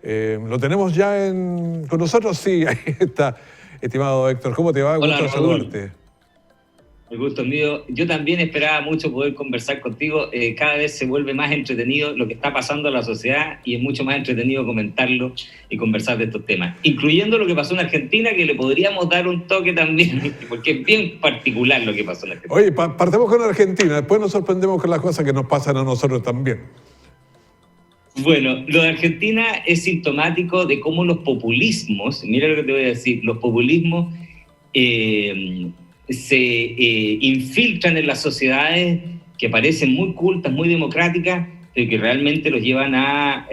¿Lo tenemos ya con nosotros? Sí, ahí está, estimado Héctor. ¿Cómo te va? Hola, Gusto Raúl. saludarte. El gusto es mío. Yo también esperaba mucho poder conversar contigo. Cada vez se vuelve más entretenido lo que está pasando en la sociedad y es mucho más entretenido comentarlo y conversar de estos temas, incluyendo lo que pasó en Argentina, que le podríamos dar un toque también, porque es bien particular lo que pasó en Argentina. Oye, partemos con Argentina, después nos sorprendemos con las cosas que nos pasan a nosotros también. Bueno, lo de Argentina es sintomático de cómo los populismos, mira lo que te voy a decir, los populismos se infiltran en las sociedades que parecen muy cultas, muy democráticas, pero que realmente los llevan a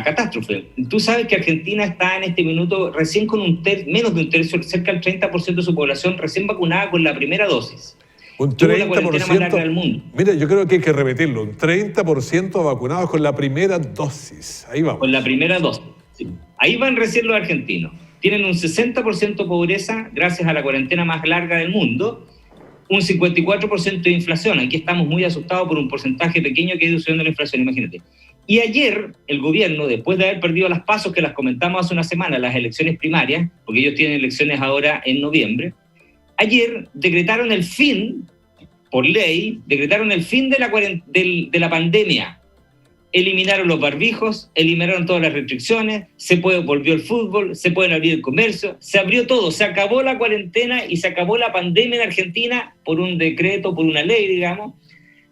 catástrofe. Tú sabes que Argentina está en este minuto recién con menos de un tercio, cerca del 30% de su población recién vacunada con la primera dosis. Un 30%. Tuvo la cuarentena más larga del mundo. Mira, yo creo que hay que repetirlo. Un 30% vacunados con la primera dosis. Ahí vamos. Con la primera dosis. Sí. Ahí van recién los argentinos. Tienen un 60% de pobreza gracias a la cuarentena más larga del mundo, un 54% de inflación. Aquí estamos muy asustados por un porcentaje pequeño que ha ido subiendo la inflación, imagínate. Y ayer el gobierno, después de haber perdido las PASO, que las comentamos hace una semana, las elecciones primarias, porque ellos tienen elecciones ahora en noviembre, ayer decretaron el fin, por ley, decretaron el fin de la pandemia. Eliminaron los barbijos, eliminaron todas las restricciones, volvió el fútbol, se pueden abrir el comercio, se abrió todo, se acabó la cuarentena y se acabó la pandemia en Argentina por un decreto, por una ley, digamos,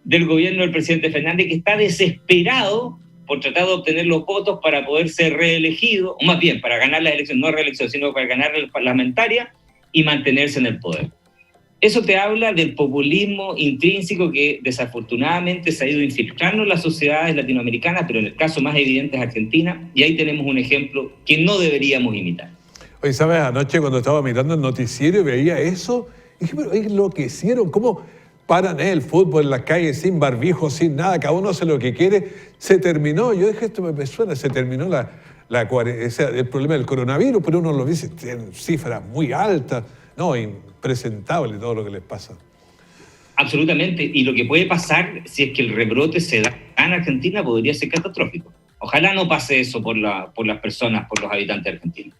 del gobierno del presidente Fernández, que está desesperado por tratar de obtener los votos para poder ser reelegido, o más bien, para ganar las elecciones, no reelección, sino para ganar la parlamentaria y mantenerse en el poder. Eso te habla del populismo intrínseco que desafortunadamente se ha ido infiltrando en las sociedades latinoamericanas, pero en el caso más evidente es Argentina, y ahí tenemos un ejemplo que no deberíamos imitar. Oye, ¿sabes? Anoche cuando estaba mirando el noticiero y veía eso, dije, pero enloquecieron, ¿cómo paran el fútbol en las calles sin barbijo, sin nada? Cada uno hace lo que quiere. Se terminó, yo dije, esto me suena, se terminó el problema del coronavirus, pero uno lo dice, tienen cifras muy altas, no, impresentable todo lo que les pasa. Absolutamente, y lo que puede pasar si es que el rebrote se da en Argentina podría ser catastrófico. Ojalá no pase eso por las personas, por los habitantes de Argentina.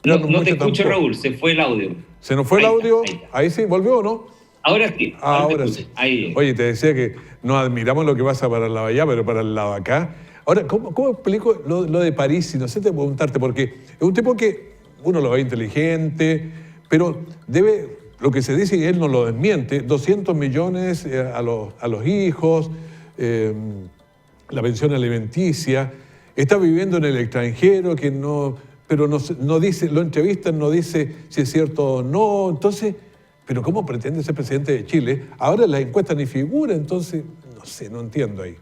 No te escucho, Raúl, se fue el audio. ¿Se nos fue el audio? Ahí sí, ¿volvió o no? Ahora sí. Ahora sí. Ahí. Oye, te decía que no admiramos lo que pasa para el lado allá, pero para el lado acá. Ahora, ¿cómo explico lo de París? No sé te preguntarte, porque es un tipo que uno lo ve inteligente, pero lo que se dice y él no lo desmiente, 200 millones a los hijos, la pensión alimenticia, está viviendo en el extranjero, pero no dice, lo entrevistan, no dice si es cierto o no. Entonces, ¿pero cómo pretende ser presidente de Chile? Ahora las encuestas ni figura, entonces, no sé, no entiendo ahí.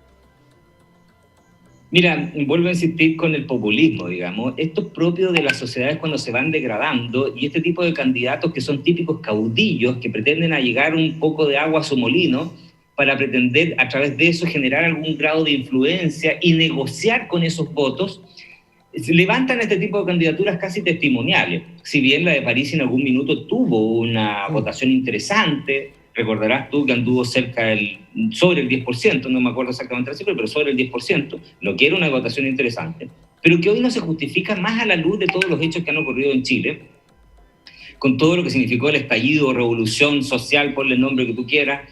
Mira, vuelvo a insistir con el populismo, digamos. Esto es propio de las sociedades cuando se van degradando y este tipo de candidatos que son típicos caudillos que pretenden allegar un poco de agua a su molino para pretender a través de eso generar algún grado de influencia y negociar con esos votos, levantan este tipo de candidaturas casi testimoniales. Si bien la de París en algún minuto tuvo una votación interesante, recordarás tú que anduvo sobre el 10%, no me acuerdo exactamente la cifra, pero sobre el 10%, lo que era una votación interesante, pero que hoy no se justifica más a la luz de todos los hechos que han ocurrido en Chile, con todo lo que significó el estallido, revolución social, ponle el nombre que tú quieras,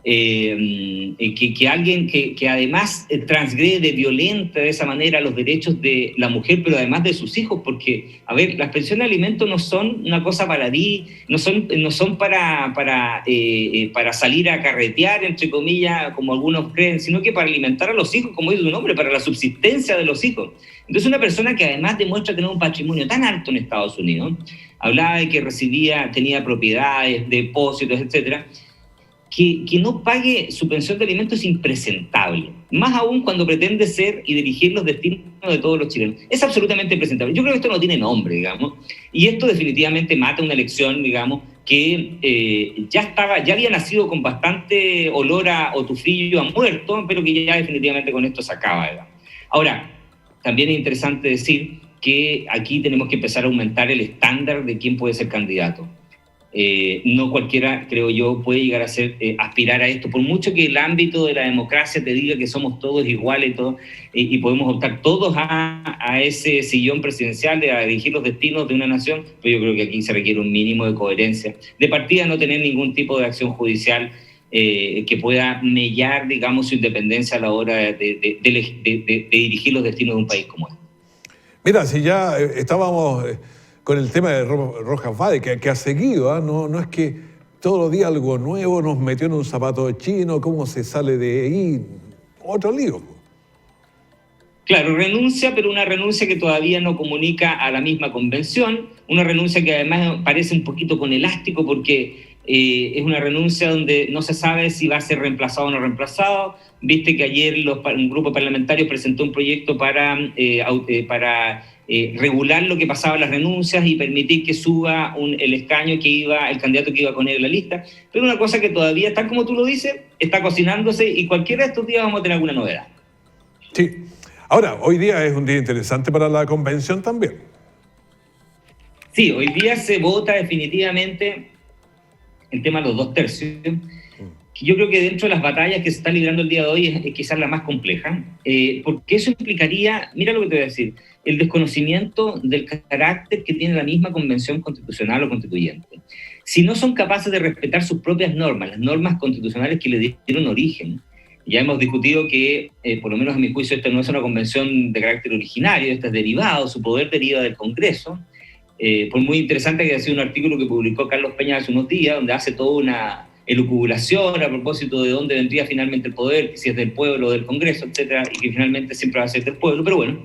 que alguien que además transgrede, violenta de esa manera los derechos de la mujer, pero además de sus hijos, porque, a ver, las pensiones de alimentos no son una cosa baladí, no son para salir a carretear, entre comillas, como algunos creen, sino que para alimentar a los hijos, como dice su nombre, para la subsistencia de los hijos. Entonces una persona que además demuestra tener un patrimonio tan alto en Estados Unidos, hablaba de que tenía propiedades, depósitos, etcétera, que no pague su pensión de alimentos es impresentable, más aún cuando pretende ser y dirigir los destinos de todos los chilenos. Es absolutamente impresentable. Yo creo que esto no tiene nombre, digamos, y esto definitivamente mata una elección, digamos, que ya había nacido con bastante olor o tufillo a muerto, pero que ya definitivamente con esto se acaba, digamos. Ahora, también es interesante decir que aquí tenemos que empezar a aumentar el estándar de quién puede ser candidato. No cualquiera, creo yo, puede llegar a aspirar a esto, por mucho que el ámbito de la democracia te diga que somos todos iguales y podemos optar todos a ese sillón presidencial, a dirigir los destinos de una nación, pero yo creo que aquí se requiere un mínimo de coherencia. De partida, no tener ningún tipo de acción judicial que pueda mellar, digamos, su independencia a la hora de dirigir los destinos de un país como este. Mira, si ya estábamos con el tema de Rojas Vade, que ha seguido, no es que todos los días algo nuevo, nos metió en un zapato chino, ¿cómo se sale de ahí? Otro lío. Claro, renuncia, pero una renuncia que todavía no comunica a la misma convención, una renuncia que además parece un poquito con elástico porque es una renuncia donde no se sabe si va a ser reemplazado o no reemplazado. Viste que ayer un grupo parlamentario presentó un proyecto para regular lo que pasaba en las renuncias y permitir que suba el candidato que iba con él en la lista. Pero una cosa que todavía, tal como tú lo dices, está cocinándose y cualquiera de estos días vamos a tener alguna novedad. Sí. Ahora, hoy día es un día interesante para la convención también. Sí, hoy día se vota definitivamente el tema de los 2 tercios. Yo creo que dentro de las batallas que se está librando el día de hoy es quizás la más compleja, porque eso implicaría, mira lo que te voy a decir, el desconocimiento del carácter que tiene la misma convención constitucional o constituyente. Si no son capaces de respetar sus propias normas, las normas constitucionales que le dieron origen, ya hemos discutido que, por lo menos a mi juicio, esta no es una convención de carácter originario, esta es derivado, su poder deriva del Congreso. Por muy interesante que haya sido un artículo que publicó Carlos Peña hace unos días, donde hace toda una elucubración a propósito de dónde vendría finalmente el poder, si es del pueblo o del Congreso, etcétera, y que finalmente siempre va a ser del pueblo. Pero bueno,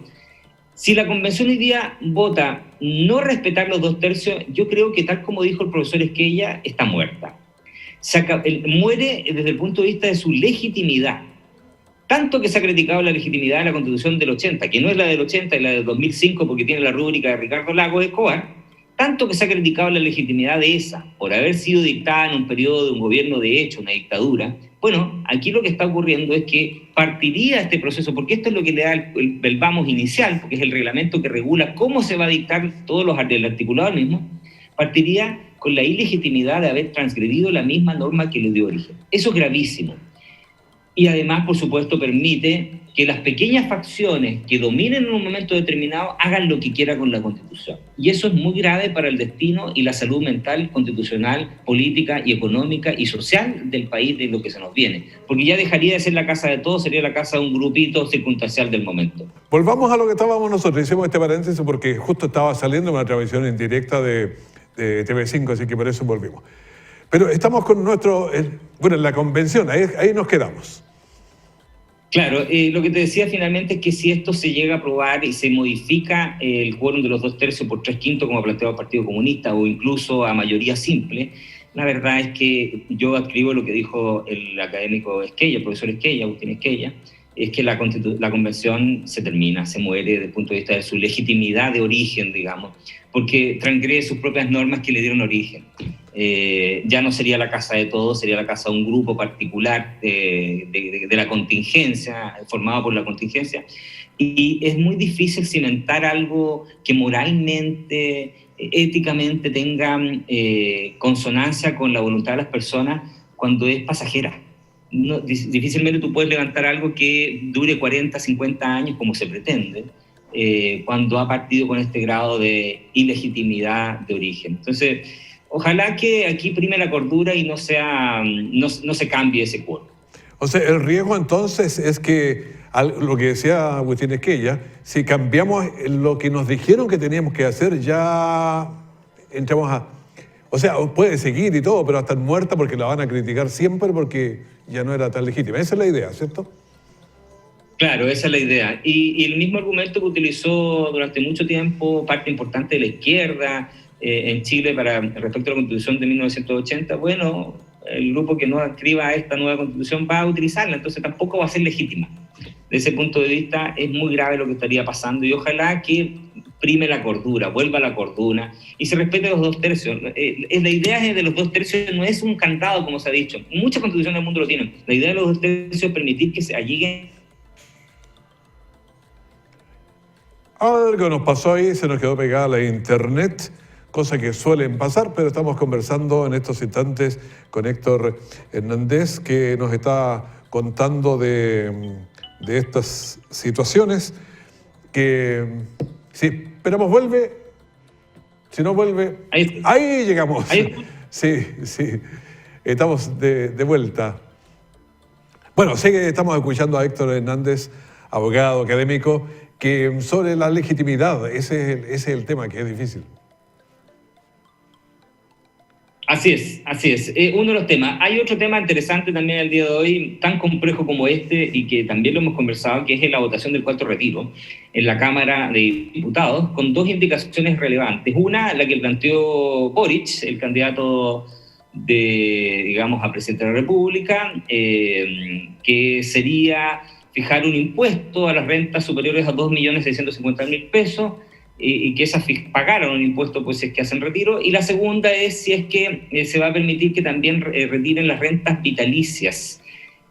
si la convención hoy día vota no respetar los 2 tercios, yo creo que, tal como dijo el profesor Esquella, está muerta. Muere desde el punto de vista de su legitimidad. Tanto que se ha criticado la legitimidad de la Constitución del 80, que no es la del 80, es la del 2005 porque tiene la rúbrica de Ricardo Lagos Escobar, tanto que se ha criticado la legitimidad de esa, por haber sido dictada en un periodo de un gobierno de hecho, una dictadura. Bueno, aquí lo que está ocurriendo es que partiría este proceso, porque esto es lo que le da el vamos inicial, porque es el reglamento que regula cómo se va a dictar el articulado mismo, partiría con la ilegitimidad de haber transgredido la misma norma que le dio origen. Eso es gravísimo. Y además, por supuesto, permite que las pequeñas facciones que dominen en un momento determinado hagan lo que quieran con la Constitución. Y eso es muy grave para el destino y la salud mental, constitucional, política y económica y social del país, de lo que se nos viene. Porque ya dejaría de ser la casa de todos, sería la casa de un grupito circunstancial del momento. Volvamos a lo que estábamos nosotros. Hicimos este paréntesis porque justo estaba saliendo una transmisión en directa de TV5, así que por eso volvimos. Pero estamos con en la convención, ahí nos quedamos. Claro, lo que te decía finalmente es que si esto se llega a aprobar y se modifica el quórum de los 2 tercios por 3/5, como ha planteado el Partido Comunista, o incluso a mayoría simple, la verdad es que yo adscribo lo que dijo el académico Esquella, el profesor Esquella, Agustín Esquella, es que la convención se termina, se muere desde el punto de vista de su legitimidad de origen, digamos, porque transgrede sus propias normas que le dieron origen. Ya no sería la casa de todos, sería la casa de un grupo particular de la contingencia, formado por la contingencia, y es muy difícil cimentar algo que moralmente, éticamente tenga consonancia con la voluntad de las personas cuando es pasajera. No, difícilmente tú puedes levantar algo que dure 40, 50 años como se pretende, cuando ha partido con este grado de ilegitimidad de origen. Entonces, ojalá que aquí prime la cordura y no se cambie ese quórum. O sea, el riesgo entonces es que, lo que decía Agustín Esquella, si cambiamos lo que nos dijeron que teníamos que hacer, ya entramos a... O sea, puede seguir y todo, pero va a estar muerta porque la van a criticar siempre porque ya no era tan legítima. Esa es la idea, ¿cierto? Claro, esa es la idea. Y el mismo argumento que utilizó durante mucho tiempo parte importante de la izquierda en Chile respecto a la Constitución de 1980, bueno, el grupo que no adscriba a esta nueva Constitución va a utilizarla, entonces tampoco va a ser legítima. Desde ese punto de vista es muy grave lo que estaría pasando y ojalá que prime la cordura, vuelva la cordura y se respete los 2 tercios. La idea de los 2 tercios no es un candado, como se ha dicho. Muchas constituciones del mundo lo tienen. La idea de los 2 tercios es permitir que se alleguen. Algo nos pasó ahí, se nos quedó pegada la internet. cosas que suelen pasar, pero estamos conversando en estos instantes con Héctor Hernández, que nos está contando de estas situaciones que, si esperamos vuelve, si no vuelve, ahí llegamos. Ahí. Sí, estamos de vuelta. Bueno, sé que estamos escuchando a Héctor Hernández, abogado, académico, que sobre la legitimidad, ese es el tema que es difícil. Así es. Uno de los temas. Hay otro tema interesante también el día de hoy, tan complejo como este, y que también lo hemos conversado, que es la votación del cuarto retiro en la Cámara de Diputados, con dos indicaciones relevantes. Una, la que planteó Boric, el candidato a presidente de la República, que sería fijar un impuesto a las rentas superiores a 2.650.000 pesos, y que esas pagaran un impuesto pues si es que hacen retiro. Y la segunda es si es que se va a permitir que también retiren las rentas vitalicias.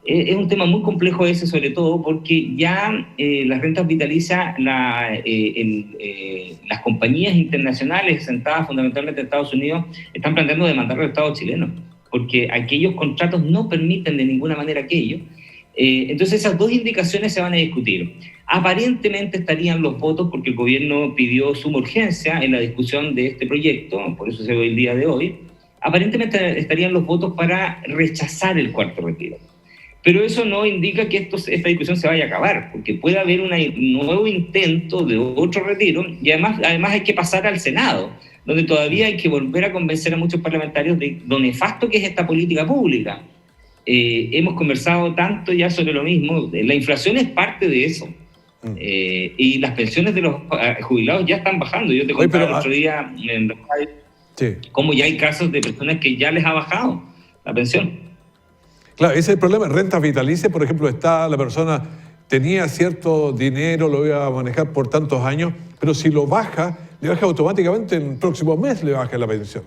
Es un tema muy complejo ese, sobre todo porque ya las rentas vitalicias, las compañías internacionales sentadas fundamentalmente en Estados Unidos están planteando demandar al Estado chileno, porque aquellos contratos no permiten de ninguna manera aquello. Entonces esas dos indicaciones se van a discutir. Aparentemente estarían los votos, porque el gobierno pidió suma urgencia en la discusión de este proyecto, por eso se ve el día de hoy. Aparentemente estarían los votos para rechazar el cuarto retiro. Pero eso no indica que esta discusión se vaya a acabar, porque puede haber un nuevo intento de otro retiro, y además hay que pasar al Senado, donde todavía hay que volver a convencer a muchos parlamentarios de lo nefasto que es esta política pública. Hemos conversado tanto ya sobre lo mismo. La inflación es parte de eso. Y las pensiones de los jubilados ya están bajando. Yo te contaba el otro día en radio cómo ya hay casos de personas que ya les ha bajado la pensión. Claro, ese es el problema. Rentas vitalicias, por ejemplo, la persona tenía cierto dinero, lo iba a manejar por tantos años, pero si lo baja, le baja automáticamente en el próximo mes, le baja la pensión.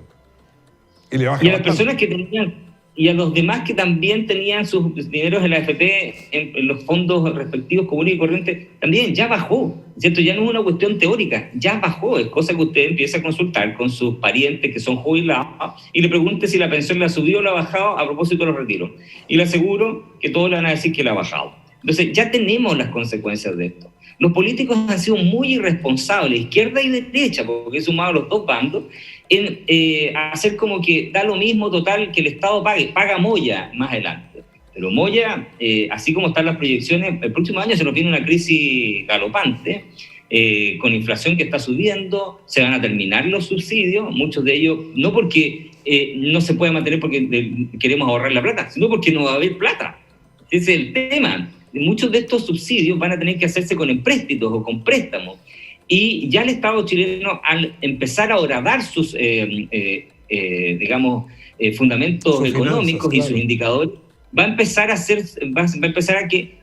Y a las personas que tenían, y a los demás que también tenían sus dineros en la AFP, en los fondos respectivos comunes y corrientes, también ya bajó, ¿cierto? Ya no es una cuestión teórica, ya bajó. Es cosa que usted empieza a consultar con sus parientes que son jubilados y le pregunte si la pensión la ha subido o la ha bajado a propósito de los retiros. Y le aseguro que todos le van a decir que la ha bajado. Entonces ya tenemos las consecuencias de esto. Los políticos han sido muy irresponsables, izquierda y derecha, porque he sumado los dos bandos, en hacer como que da lo mismo total que el Estado paga Moya más adelante. Pero Moya, así como están las proyecciones, el próximo año se nos viene una crisis galopante, con inflación que está subiendo, se van a terminar los subsidios, muchos de ellos, no porque no se puede mantener porque queremos ahorrar la plata, sino porque no va a haber plata. Ese es el tema. Muchos de estos subsidios van a tener que hacerse con empréstitos o con préstamos. Y ya el Estado chileno, al empezar ahora a dar sus, fundamentos económicos y sus indicadores, va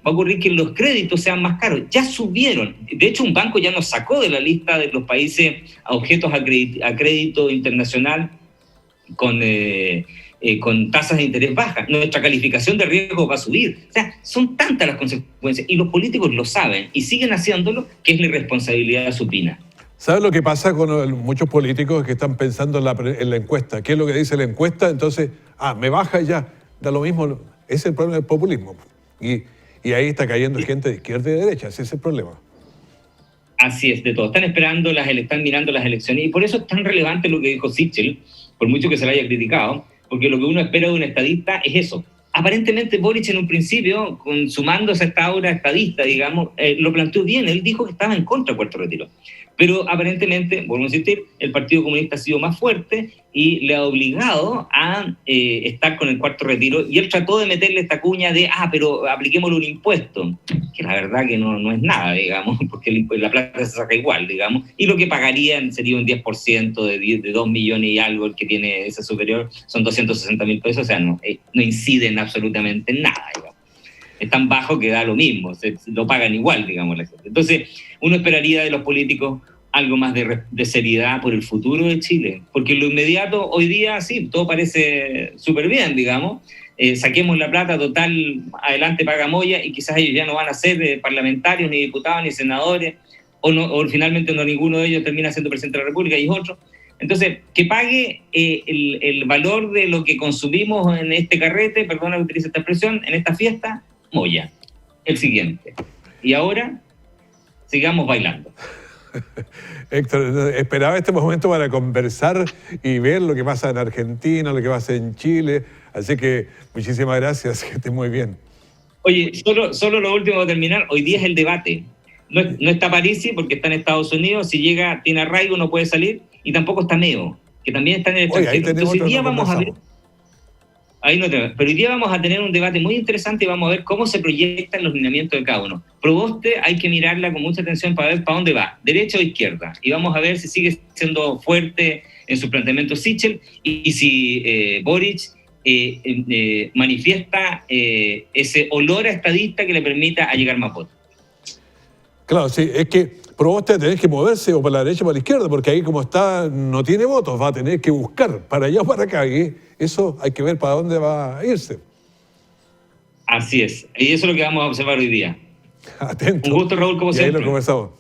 a ocurrir que los créditos sean más caros. Ya subieron. De hecho, un banco ya nos sacó de la lista de los países objetos a crédito internacional con tasas de interés bajas. Nuestra calificación de riesgo va a subir. O sea, son tantas las consecuencias, y los políticos lo saben y siguen haciéndolo, que es la irresponsabilidad supina. ¿Sabes lo que pasa con muchos políticos que están pensando en la encuesta? ¿Qué es lo que dice la encuesta? Entonces, me baja y ya, da lo mismo. Ese es el problema del populismo. Y ahí está cayendo gente de izquierda y de derecha. Ese es el problema. Así es, de todo. Están mirando las elecciones, y por eso es tan relevante lo que dijo Sichel, por mucho que se le haya criticado, porque lo que uno espera de un estadista es eso. Aparentemente Boric en un principio, sumándose a esta aura estadista, digamos, lo planteó bien. Él dijo que estaba en contra del cuarto retiro. Pero aparentemente, vuelvo a insistir, el Partido Comunista ha sido más fuerte y le ha obligado a estar con el cuarto retiro, y él trató de meterle esta cuña de, pero apliquémosle un impuesto, que la verdad que no es nada, digamos, porque la plata se saca igual, digamos, y lo que pagarían sería un 10% de 2 millones y algo. El que tiene ese superior son 260.000 pesos, o sea, no inciden absolutamente en nada, digamos. Es tan bajo que da lo mismo, lo pagan igual, digamos, la gente. Entonces, uno esperaría de los políticos algo más de seriedad por el futuro de Chile, porque en lo inmediato, hoy día, sí, todo parece súper bien, digamos. Saquemos la plata, total, adelante paga Moya, y quizás ellos ya no van a ser parlamentarios, ni diputados, ni senadores, o finalmente ninguno de ellos termina siendo presidente de la República, y es otro. Entonces, que pague el valor de lo que consumimos en este carrete, perdona que utilice esta expresión, en esta fiesta, Moya, el siguiente. Y ahora, sigamos bailando. Héctor, esperaba este momento para conversar y ver lo que pasa en Argentina, lo que pasa en Chile. Así que muchísimas gracias, que estés muy bien. Oye, solo lo último para terminar. Hoy día es el debate. No está Parisi porque está en Estados Unidos. Si llega, tiene arraigo, no puede salir. Y tampoco está Meo, que también está en el extranjero. Entonces, hoy día vamos a ver. Ahí no te... Pero hoy día vamos a tener un debate muy interesante y vamos a ver cómo se proyectan los lineamientos de cada uno. Proboste hay que mirarla con mucha atención para ver para dónde va, derecha o izquierda. Y vamos a ver si sigue siendo fuerte en su planteamiento Sichel y si Boric manifiesta ese olor a estadista que le permita llegar más votos. Claro, sí, es que Proboste tenés que moverse o para la derecha o para la izquierda, porque ahí como está no tiene votos, va a tener que buscar para allá o para acá, y eso hay que ver para dónde va a irse. Así es, y eso es lo que vamos a observar hoy día. Atento. Un gusto, Raúl, como y siempre. Ahí lo conversamos.